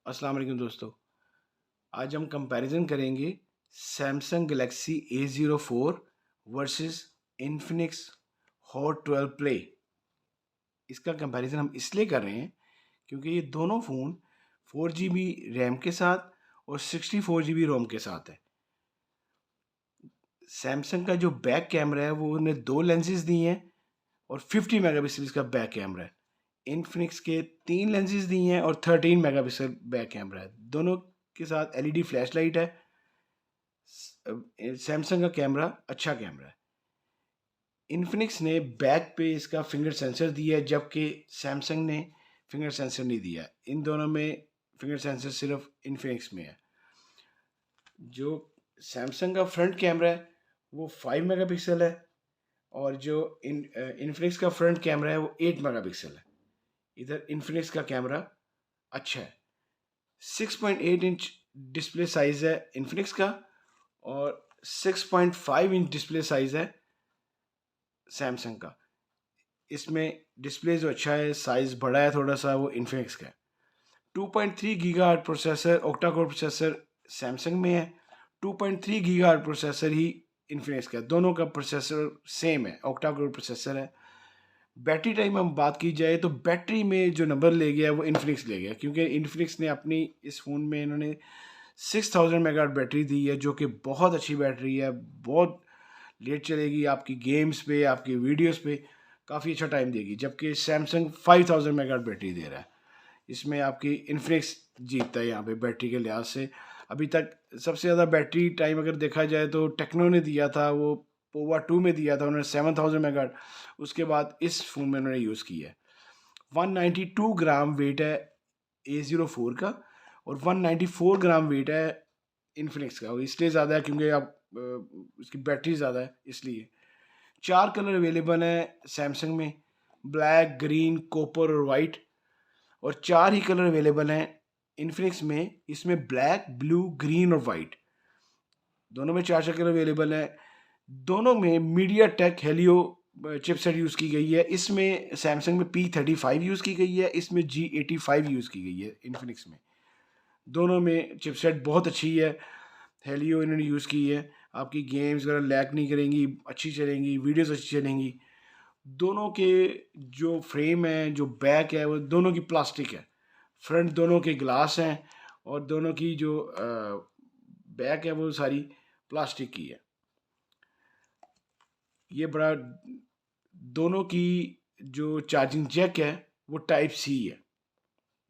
अस्सलाम वालेकुम दोस्तों। आज हम कंपैरिजन करेंगे Samsung Galaxy A04 versus Infinix hot 12 play. इसका कंपैरिजन हम इसलिए कर रहे हैं क्योंकि ये दोनों फ़ोन 4 GB रैम के साथ और 64 GB रोम के साथ है। सैमसंग का जो बैक कैमरा है वो उन्हें 2 लेंसेज दिए हैं और 50 मेगापिक्सल इसका बैक कैमरा है। इन्फिनिक्स के 3 लेंसेज दिए हैं और 13 मेगापिक्सल बैक कैमरा है। दोनों के साथ LED फ्लैश लाइट है। सैमसंग का कैमरा अच्छा कैमरा है। इन्फिनिक्स ने बैक पे इसका फिंगर सेंसर दिया है जबकि सैमसंग ने फिंगर सेंसर नहीं दिया। इन दोनों में फिंगर सेंसर सिर्फ इन्फिनिक्स में है। जो सैमसंग का फ्रंट कैमरा है वो 5 मेगापिक्सल है और जो इन्फिनिक्स का फ्रंट कैमरा है वो 8 मेगापिक्सल है। इधर इन्फिनिक्स का कैमरा अच्छा है। 6.8 इंच डिस्प्ले साइज है इन्फिनिक्स का और 6.5 इंच डिस्प्ले साइज है सैमसंग का। इसमें डिस्प्ले जो अच्छा है, साइज बड़ा है थोड़ा सा, वो इन्फिनिक्स का है। 2.3 gigahertz processor octa core processor Samsung में है। 2.3 गीगाहर्ट्ज प्रोसेसर ही इन्फिनिक्स का है। दोनों का प्रोसेसर सेम है, ऑक्टा कोर प्रोसेसर है। बैटरी टाइम हम बात की जाए तो बैटरी में जो नंबर ले गया वो इन्फिनिक्स ले गया, क्योंकि इन्फिनिक्स ने अपनी इस फ़ोन में इन्होंने 6000 मेगा बैटरी दी है, जो कि बहुत अच्छी बैटरी है। बहुत लेट चलेगी, आपकी गेम्स पे, आपकी वीडियोस पे काफ़ी अच्छा टाइम देगी। जबकि सैमसंग 5000 मेगा बैटरी दे रहा है। इसमें आपकी इन्फिनिक्स जीतता है यहाँ पे बैटरी के लिहाज से। अभी तक सबसे ज़्यादा बैटरी टाइम अगर देखा जाए तो टेक्नो ने दिया था, वो पोवा 2 में दिया था उन्होंने 7000 मेगा। उसके बाद इस फ़ोन में उन्होंने यूज़ किया है। 192 ग्राम वेट है A04 का और 194 ग्राम वेट है इन्फिनिक्स का। और इसलिए ज़्यादा है क्योंकि आप इसकी बैटरी ज़्यादा है इसलिए। 4 कलर अवेलेबल हैं सैमसंग में, ब्लैक, ग्रीन, कॉपर और वाइट। और 4 ही कलर अवेलेबल हैं इन्फिनिक्स में, इसमें ब्लैक, ब्लू, ग्रीन और वाइट। दोनों में 4 कलर अवेलेबल हैं। दोनों में media take Helio chipset use की गई है। इसमें सैमसंग में P35 यूज़ की गई है, इसमें G85 यूज़ की गई है इन्फिनिक्स में। दोनों में चिपसेट बहुत अच्छी है, हेलियो इन्होंने यूज़ की है। आपकी गेम्स वगैरह लैग नहीं करेंगी, अच्छी चलेंगी, वीडियोस अच्छी चलेंगी। दोनों के जो फ्रेम है, जो बैक है, वो दोनों की प्लास्टिक है। फ्रंट दोनों के ग्लास हैं और दोनों की जो बैक है वो सारी प्लास्टिक की है। ये बड़ा, दोनों की जो चार्जिंग जैक है वो टाइप सी है।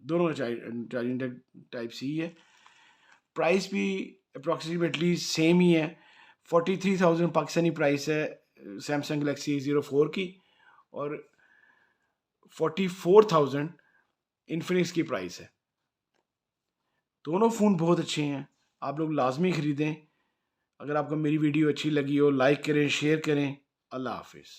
दोनों चार्जिंग जैक टाइप सी है। प्राइस भी अप्रॉक्सीमेटली सेम ही है। 43,000 पाकिस्तानी प्राइस है सैमसंग गलेक्सी A04 की और 44,000 इन्फिनिक्स की प्राइस है। दोनों फ़ोन बहुत अच्छे हैं, आप लोग लाजमी ख़रीदें। अगर आपको मेरी वीडियो अच्छी लगी हो, लाइक करें, शेयर करें। अल्लाह हाफिज़।